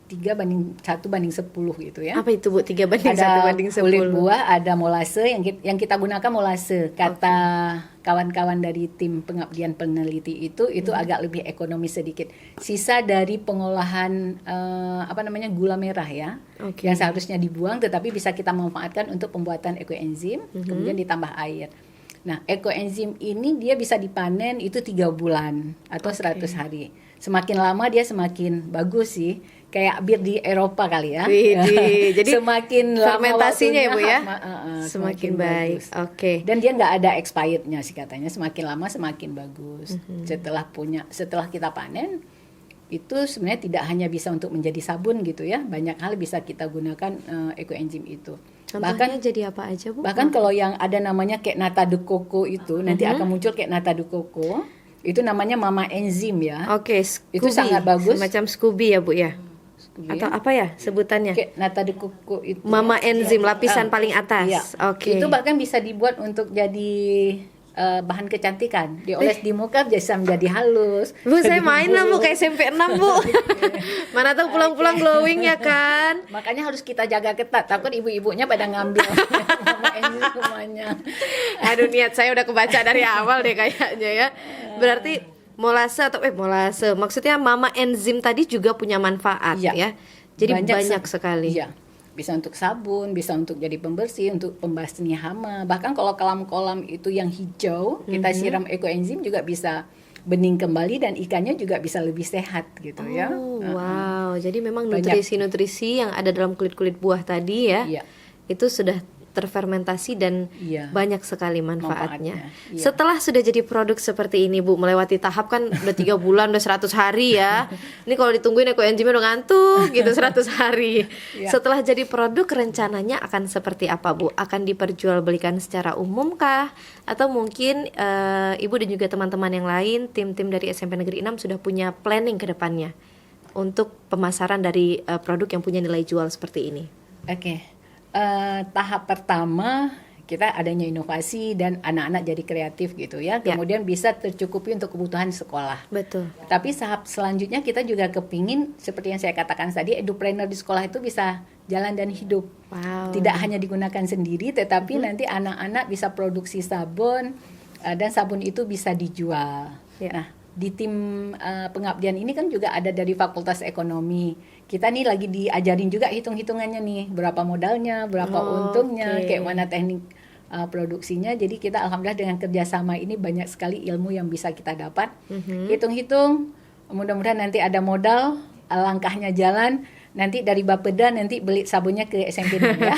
3:1:10 gitu ya. Apa itu, Bu? 3:1:10. Kulit buah, ada molase yang kita gunakan molase. Kata kawan-kawan dari tim pengabdian peneliti itu agak lebih ekonomis sedikit. Sisa dari pengolahan gula merah ya. Oke. Yang seharusnya dibuang tetapi bisa kita manfaatkan untuk pembuatan ekoenzim, kemudian ditambah air. Nah, ekoenzim ini dia bisa dipanen itu 3 bulan atau 100 hari. Semakin lama dia semakin bagus sih. Kayak bir di Eropa kali ya. Widih, jadi semakin lama fermentasinya ya, Bu ya? waktunya, Semakin baik. bagus. Oke. Dan dia nggak ada expirednya sih katanya. Semakin lama semakin bagus. Setelah kita panen itu sebenarnya tidak hanya bisa untuk menjadi sabun gitu ya. Banyak hal bisa kita gunakan ekoenzim itu. Contohnya jadi apa aja, Bu? Bahkan kalau yang ada namanya kayak nata de coco itu nanti akan muncul kayak nata de coco. Itu namanya mama enzim ya. Oke, Itu Scooby. sangat bagus. Semacam Scooby ya, Bu ya? Scooby Atau ya. apa ya sebutannya? Kayak nata de coco itu. Mama enzim lapisan Ah, paling atas. Iya. Oke. Itu bahkan bisa dibuat untuk jadi bahan kecantikan. Dioles di muka bisa menjadi halus. Bu, saya Jadi main lah, Bu, bulu. kayak SMP 6, Bu. Mana tahu pulang-pulang glowing ya kan? Makanya harus kita jaga ketat. Takut ibu-ibunya pada ngambil mama enzim semuanya. Aduh, niat saya udah kebaca dari awal deh kayaknya ya. Berarti molase maksudnya mama enzim tadi juga punya manfaat Iya. ya. Jadi banyak sekali. Iya. Bisa untuk sabun, bisa untuk jadi pembersih, untuk pembasmi hama. Bahkan kalau kolam-kolam itu yang hijau, kita siram ekoenzim juga bisa bening kembali dan ikannya juga bisa lebih sehat gitu ya. Oh, wow. Jadi memang Banyak. nutrisi-nutrisi yang ada dalam kulit-kulit buah tadi ya. Iya. Itu sudah terfermentasi dan Iya. banyak sekali manfaatnya. Manfaatnya, iya. Setelah sudah jadi produk seperti ini, Bu, melewati tahap kan udah 3 bulan, udah 100 hari ya. Ini kalau ditungguin ekoenzimnya udah ngantuk gitu 100 hari. Iya. Setelah jadi produk, rencananya akan seperti apa, Bu? Akan diperjualbelikan secara umum kah? Atau mungkin Ibu dan juga teman-teman yang lain, tim-tim dari SMP Negeri 6 sudah punya planning ke depannya untuk pemasaran dari produk yang punya nilai jual seperti ini? Oke. Tahap pertama kita adanya inovasi dan anak-anak jadi kreatif gitu ya. Kemudian bisa tercukupi untuk kebutuhan sekolah. Betul. Tapi tahap selanjutnya kita juga kepingin seperti yang saya katakan tadi, edupreneur di sekolah itu bisa jalan dan hidup. Wow. Tidak hanya digunakan sendiri, tetapi nanti anak-anak bisa produksi sabun dan sabun itu bisa dijual. Ya. Nah, di tim pengabdian ini kan juga ada dari Fakultas Ekonomi. Kita nih lagi diajarin juga hitung-hitungannya nih, berapa modalnya, berapa untungnya, oke. kayak mana teknik produksinya. Jadi kita alhamdulillah dengan kerjasama ini banyak sekali ilmu yang bisa kita dapat. Hitung-hitung, mudah-mudahan nanti ada modal, langkahnya jalan. Nanti dari Bapeda nanti beli sabunnya ke SMP 6 ya.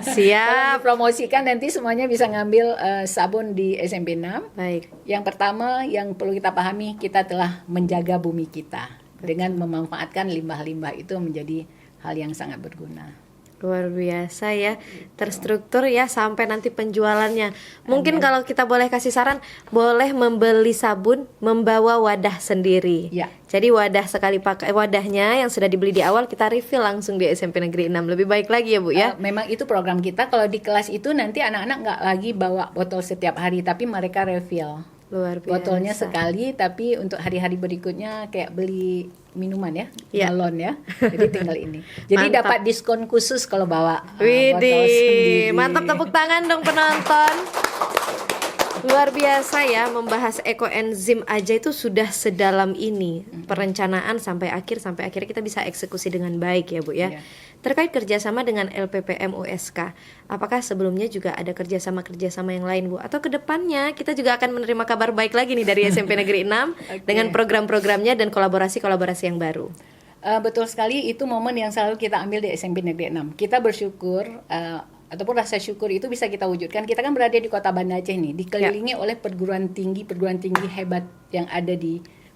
Siap. Promosikan nanti semuanya bisa ngambil sabun di SMP 6. Baik. Yang pertama yang perlu kita pahami, kita telah menjaga bumi kita dengan memanfaatkan limbah-limbah itu menjadi hal yang sangat berguna. Luar biasa ya, terstruktur ya sampai nanti penjualannya. Mungkin kalau kita boleh kasih saran, boleh membeli sabun membawa wadah sendiri. Ya. Jadi wadah sekali pakai, wadahnya yang sudah dibeli di awal kita refill langsung di SMP Negeri 6. Lebih baik lagi ya, Bu ya. Memang itu program kita. Kalau di kelas itu nanti anak-anak nggak lagi bawa botol setiap hari, tapi mereka refill. Luar biasa. Botolnya sekali, tapi untuk hari-hari berikutnya kayak beli minuman ya, Ya. galon ya. Jadi tinggal ini. Jadi Mantap. dapat diskon khusus kalau bawa botol Widih, sendiri. mantap, tepuk tangan dong penonton. Luar biasa ya, membahas ekoenzim aja itu sudah sedalam ini. Perencanaan sampai akhirnya kita bisa eksekusi dengan baik ya, Bu ya. Iya. Terkait kerjasama dengan LPPM USK, apakah sebelumnya juga ada kerjasama yang lain, Bu? Atau kedepannya kita juga akan menerima kabar baik lagi nih dari SMP Negeri 6 dengan program-programnya dan kolaborasi yang baru? Betul sekali, itu momen yang selalu kita ambil di SMP Negeri 6. Kita bersyukur, ataupun rasa syukur itu bisa kita wujudkan. Kita kan berada di Kota Banda Aceh nih, dikelilingi oleh perguruan tinggi hebat yang ada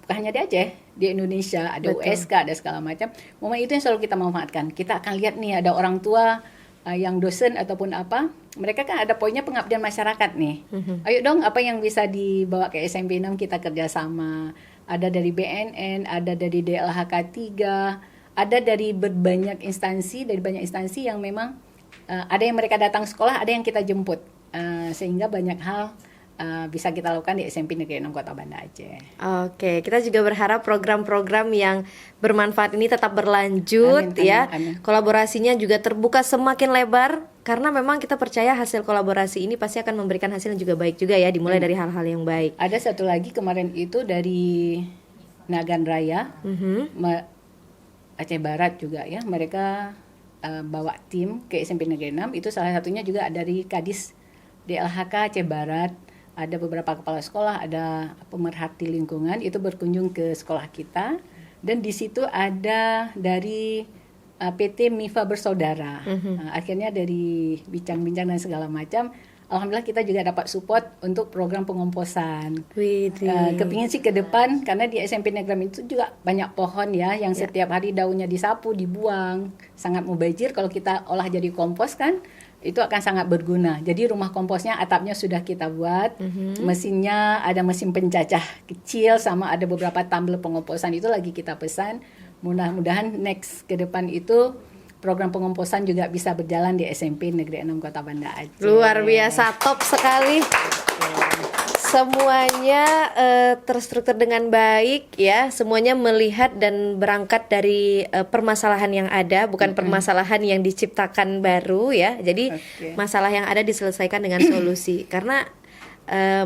bukan hanya di Aceh, di Indonesia, ada Betul. USK, ada segala macam. Momen itu yang selalu kita manfaatkan. Kita akan lihat nih ada orang tua yang dosen ataupun apa, mereka kan ada poinnya pengabdian masyarakat nih. Ayo dong, apa yang bisa dibawa ke SMP 6, kita kerjasama. Ada dari BNN, ada dari DLHK 3, ada dari banyak instansi yang memang ada yang mereka datang sekolah, ada yang kita jemput. Sehingga banyak hal bisa kita lakukan di SMP Negeri 6 Kota Banda Aceh. Oke, kita juga berharap program-program yang bermanfaat ini tetap berlanjut. Amin, ya. amin. Kolaborasinya juga terbuka semakin lebar karena memang kita percaya hasil kolaborasi ini pasti akan memberikan hasil yang juga baik juga ya, dimulai dari hal-hal yang baik. Ada satu lagi kemarin itu dari Nagan Raya, Aceh Barat juga ya, mereka bawa tim ke SMP Negeri 6, itu salah satunya juga dari Kadis DLHK Aceh Barat. Ada beberapa kepala sekolah, ada pemerhati lingkungan, itu berkunjung ke sekolah kita, dan di situ ada dari PT Mifa Bersaudara. Akhirnya dari bincang-bincang dan segala macam, alhamdulillah kita juga dapat support untuk program pengomposan. Kepingin sih ke depan, karena di SMP Negeri itu juga banyak pohon ya, yang setiap hari daunnya disapu, dibuang, sangat mubazir. Kalau kita olah jadi kompos kan, itu akan sangat berguna. Jadi rumah komposnya, atapnya sudah kita buat, mesinnya ada mesin pencacah kecil, sama ada beberapa tumbler pengomposan, itu lagi kita pesan. Mudah-mudahan next ke depan itu program pengomposan juga bisa berjalan di SMP Negeri 6 Kota Banda Aceh. Luar biasa, top sekali. Semuanya terstruktur dengan baik ya. Semuanya melihat dan berangkat dari permasalahan yang ada, bukan permasalahan yang diciptakan baru ya. Jadi masalah yang ada diselesaikan dengan solusi. Karena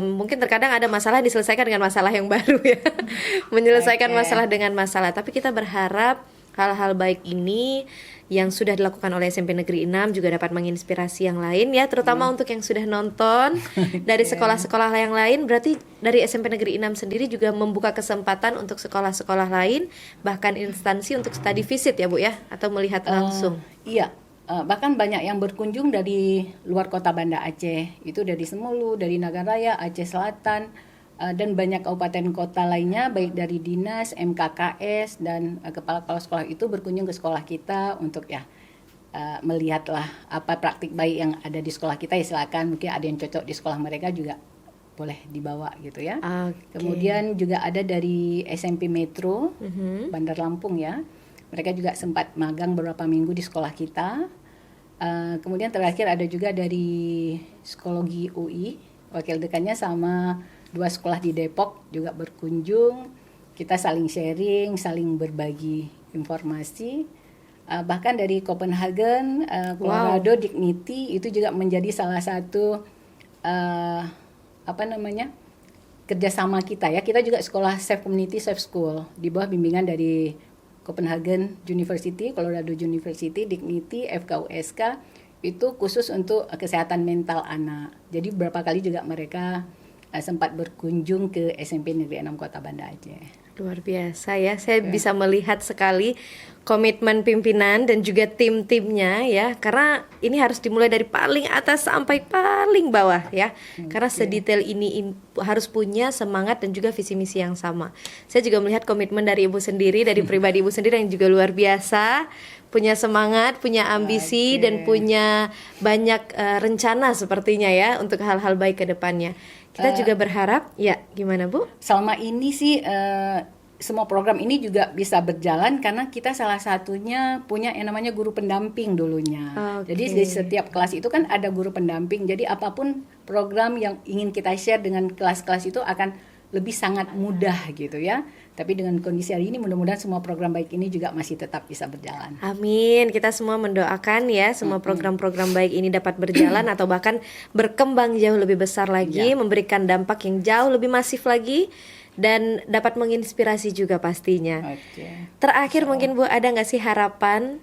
mungkin terkadang ada masalah diselesaikan dengan masalah yang baru ya. Menyelesaikan masalah dengan masalah. Tapi kita berharap hal-hal baik ini yang sudah dilakukan oleh SMP Negeri 6 juga dapat menginspirasi yang lain ya, terutama untuk yang sudah nonton dari sekolah-sekolah yang lain. Berarti dari SMP Negeri 6 sendiri juga membuka kesempatan untuk sekolah-sekolah lain, bahkan instansi untuk study visit ya Bu ya, atau melihat langsung. Iya, bahkan banyak yang berkunjung dari luar Kota Banda Aceh, itu dari Semulu, dari Nagan Raya, Aceh Selatan, dan banyak kabupaten kota lainnya, baik dari dinas, MKKS, dan kepala-kepala sekolah itu berkunjung ke sekolah kita untuk ya melihatlah apa praktik baik yang ada di sekolah kita. Ya silakan, mungkin ada yang cocok di sekolah mereka juga boleh dibawa gitu ya. Kemudian juga ada dari SMP Metro Bandar Lampung ya, mereka juga sempat magang beberapa minggu di sekolah kita. Kemudian terakhir ada juga dari psikologi UI, wakil dekannya sama 2 sekolah di Depok juga berkunjung. Kita saling sharing, saling berbagi informasi. Bahkan dari Copenhagen, Colorado, Dignity itu juga menjadi salah satu kerjasama kita ya. Kita juga sekolah Safe Community, Safe School di bawah bimbingan dari Copenhagen University, Colorado University, Dignity, FKUSK, itu khusus untuk kesehatan mental anak. Jadi beberapa kali juga mereka sempat berkunjung ke SMP Negeri 6 Kota Banda Aceh. Luar biasa ya, saya bisa melihat sekali komitmen pimpinan dan juga tim-timnya ya, karena ini harus dimulai dari paling atas sampai paling bawah ya, karena sedetail ini harus punya semangat dan juga visi misi yang sama. Saya juga melihat komitmen dari Ibu sendiri, dari pribadi Ibu sendiri yang juga luar biasa, punya semangat, punya ambisi dan punya banyak rencana sepertinya ya untuk hal-hal baik ke depannya. Kita juga berharap, ya gimana Bu? Selama ini sih semua program ini juga bisa berjalan karena kita salah satunya punya yang namanya guru pendamping dulunya. Jadi di setiap kelas itu kan ada guru pendamping. Jadi apapun program yang ingin kita share dengan kelas-kelas itu akan lebih sangat mudah gitu ya. Tapi dengan kondisi hari ini mudah-mudahan semua program baik ini juga masih tetap bisa berjalan. Amin. Kita semua mendoakan ya semua program-program baik ini dapat berjalan atau bahkan berkembang jauh lebih besar lagi, memberikan dampak yang jauh lebih masif lagi dan dapat menginspirasi juga pastinya. Terakhir mungkin Bu, ada nggak sih harapan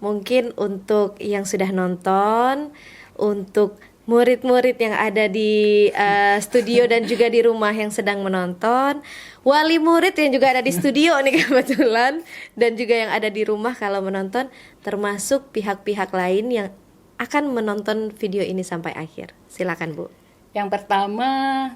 mungkin untuk yang sudah nonton, untuk murid-murid yang ada di studio dan juga di rumah yang sedang menonton, wali murid yang juga ada di studio nih kebetulan, dan juga yang ada di rumah kalau menonton, termasuk pihak-pihak lain yang akan menonton video ini sampai akhir. Silakan Bu. Yang pertama,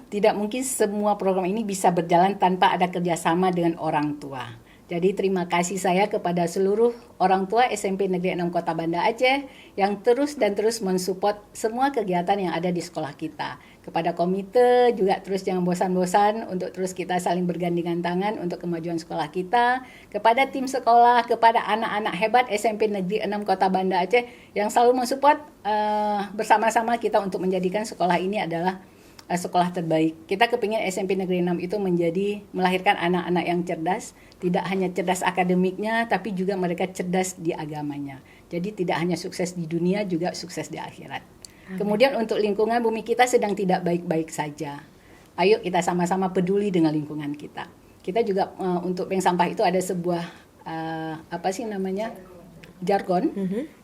tidak mungkin semua program ini bisa berjalan tanpa ada kerjasama dengan orang tua. Jadi terima kasih saya kepada seluruh orang tua SMP Negeri 6 Kota Banda Aceh yang terus dan terus mensupport semua kegiatan yang ada di sekolah kita. Kepada komite juga terus jangan bosan-bosan untuk terus kita saling bergandengan tangan untuk kemajuan sekolah kita. Kepada tim sekolah, kepada anak-anak hebat SMP Negeri 6 Kota Banda Aceh yang selalu mensupport bersama-sama kita untuk menjadikan sekolah ini adalah sekolah terbaik. Kita kepingin SMP Negeri 6 itu melahirkan anak-anak yang cerdas, tidak hanya cerdas akademiknya, tapi juga mereka cerdas di agamanya. Jadi tidak hanya sukses di dunia, juga sukses di akhirat. Kemudian untuk lingkungan bumi kita sedang tidak baik-baik saja. Ayo kita sama-sama peduli dengan lingkungan kita. Kita juga untuk bank sampah itu ada sebuah jargon.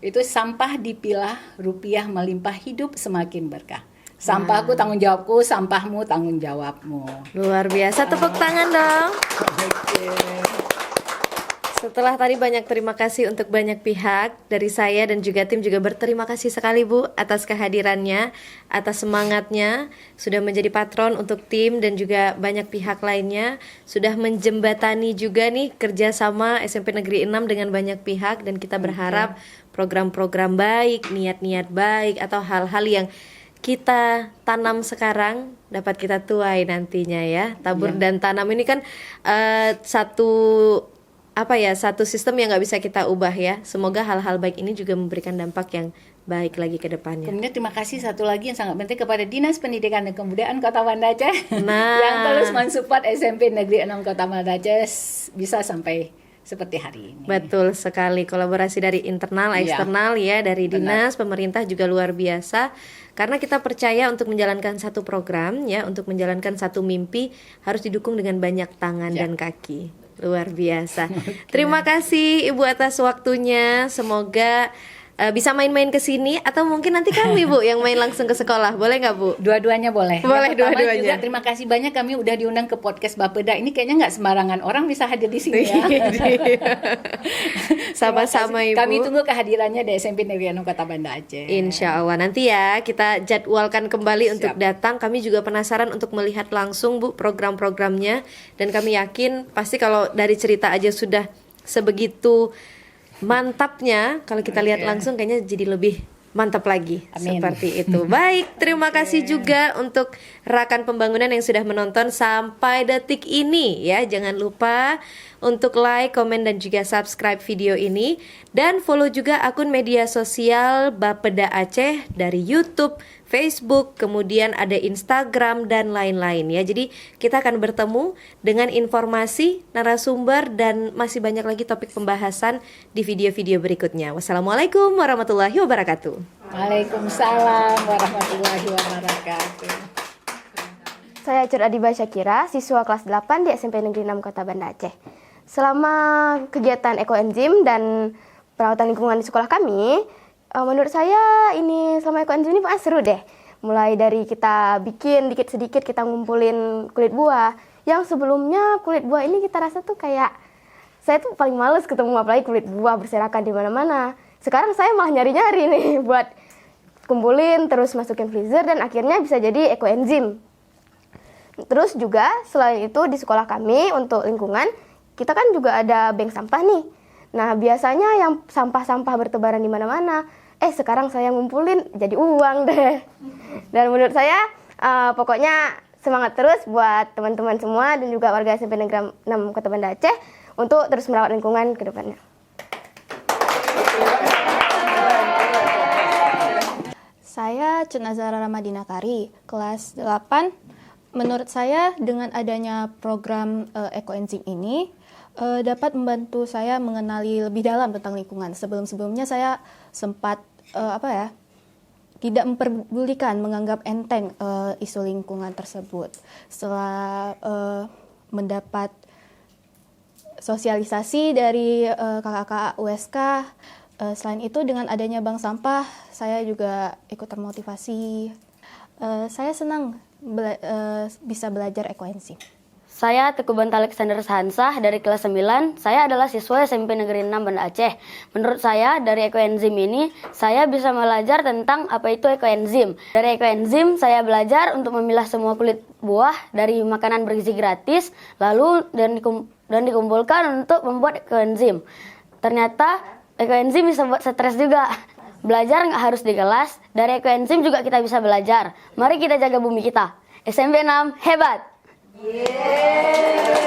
Itu sampah dipilah, rupiah melimpah, hidup semakin berkah. Sampahku tanggung jawabku, sampahmu tanggung jawabmu. Luar biasa, tepuk tangan dong. Setelah tadi banyak terima kasih untuk banyak pihak, dari saya dan juga tim juga berterima kasih sekali Bu atas kehadirannya, atas semangatnya, sudah menjadi patron untuk tim dan juga banyak pihak lainnya, sudah menjembatani juga nih kerjasama SMP Negeri 6 dengan banyak pihak, dan kita berharap program-program baik, niat-niat baik, atau hal-hal yang kita tanam sekarang dapat kita tuai nantinya ya. Tabur dan tanam ini kan satu sistem yang nggak bisa kita ubah ya. Semoga hal-hal baik ini juga memberikan dampak yang baik lagi ke depannya. Kemudian terima kasih satu lagi yang sangat penting kepada Dinas Pendidikan dan Kebudayaan Kota Banda Aceh yang terus mensupport SMP Negeri 6 Kota Banda Aceh bisa sampai seperti hari ini. Betul sekali, kolaborasi dari internal, eksternal ya, dari dinas, pemerintah juga luar biasa. Karena kita percaya untuk menjalankan satu program ya, untuk menjalankan satu mimpi harus didukung dengan banyak tangan dan kaki. Luar biasa. Terima kasih Ibu atas waktunya. Semoga bisa main-main ke sini, atau mungkin nanti kami Bu yang main langsung ke sekolah. Boleh nggak Bu? Dua-duanya boleh. Boleh dua-duanya. Juga terima kasih banyak kami udah diundang ke podcast Bapeda. Ini kayaknya nggak sembarangan orang bisa hadir di sini ya. Sama-sama Ibu. Kami tunggu kehadirannya di SMP Negeri 6 Kota Banda Aceh. Insya Allah nanti ya kita jadwalkan kembali untuk datang. Kami juga penasaran untuk melihat langsung Bu program-programnya, dan kami yakin pasti kalau dari cerita aja sudah sebegitu mantapnya, kalau kita lihat langsung kayaknya jadi lebih mantap lagi. Amin. Seperti itu. Baik, terima kasih juga untuk rekan pembangunan yang sudah menonton sampai detik ini ya. Jangan lupa untuk like, komen, dan juga subscribe video ini, dan follow juga akun media sosial Bapeda Aceh dari YouTube, Facebook, kemudian ada Instagram dan lain-lain ya. Jadi kita akan bertemu dengan informasi, narasumber, dan masih banyak lagi topik pembahasan di video-video berikutnya. Wassalamualaikum warahmatullahi wabarakatuh. Waalaikumsalam warahmatullahi wabarakatuh. Saya Cur Adiba Syakira, siswa kelas 8 di SMP Negeri 6 Kota Banda Aceh. Selama kegiatan ekoenzim dan perawatan lingkungan di sekolah kami, menurut saya ini selama ekoenzim ini seru deh. Mulai dari kita bikin dikit sedikit, kita ngumpulin kulit buah. Yang sebelumnya kulit buah ini kita rasa tuh kayak, saya tuh paling males ketemu apalagi kulit buah berserakan di mana-mana. Sekarang saya malah nyari-nyari nih buat kumpulin, terus masukin freezer, dan akhirnya bisa jadi ekoenzim. Terus juga selain itu di sekolah kami untuk lingkungan, kita kan juga ada bank sampah nih. Nah biasanya yang sampah-sampah bertebaran di mana-mana, sekarang saya ngumpulin jadi uang deh. Dan menurut saya pokoknya semangat terus buat teman-teman semua dan juga warga SMP Negeri 6 Kota Banda Aceh untuk terus merawat lingkungan ke depannya. Saya Cunazara Ramadina Kari, kelas 8. Menurut saya dengan adanya program ekoenzim ini dapat membantu saya mengenali lebih dalam tentang lingkungan. Sebelum-sebelumnya saya sempat tidak memperdulikan, menganggap enteng isu lingkungan tersebut. Setelah mendapat sosialisasi dari kakak-kakak USK, Selain itu, dengan adanya bank sampah, saya juga ikut termotivasi. Saya senang bisa belajar ekoenzim. Saya Teguh Banta Alexander Sahansah dari kelas 9. Saya adalah siswa SMP Negeri 6 Banda Aceh. Menurut saya dari ekoenzim ini saya bisa belajar tentang apa itu ekoenzim. Dari ekoenzim saya belajar untuk memilah semua kulit buah dari makanan bergizi gratis lalu dan dikumpulkan untuk membuat ekoenzim. Ternyata ekoenzim bisa buat stres juga. Belajar nggak harus di kelas. Dari ekoenzim juga kita bisa belajar. Mari kita jaga bumi kita. SMP 6 hebat. Yeay.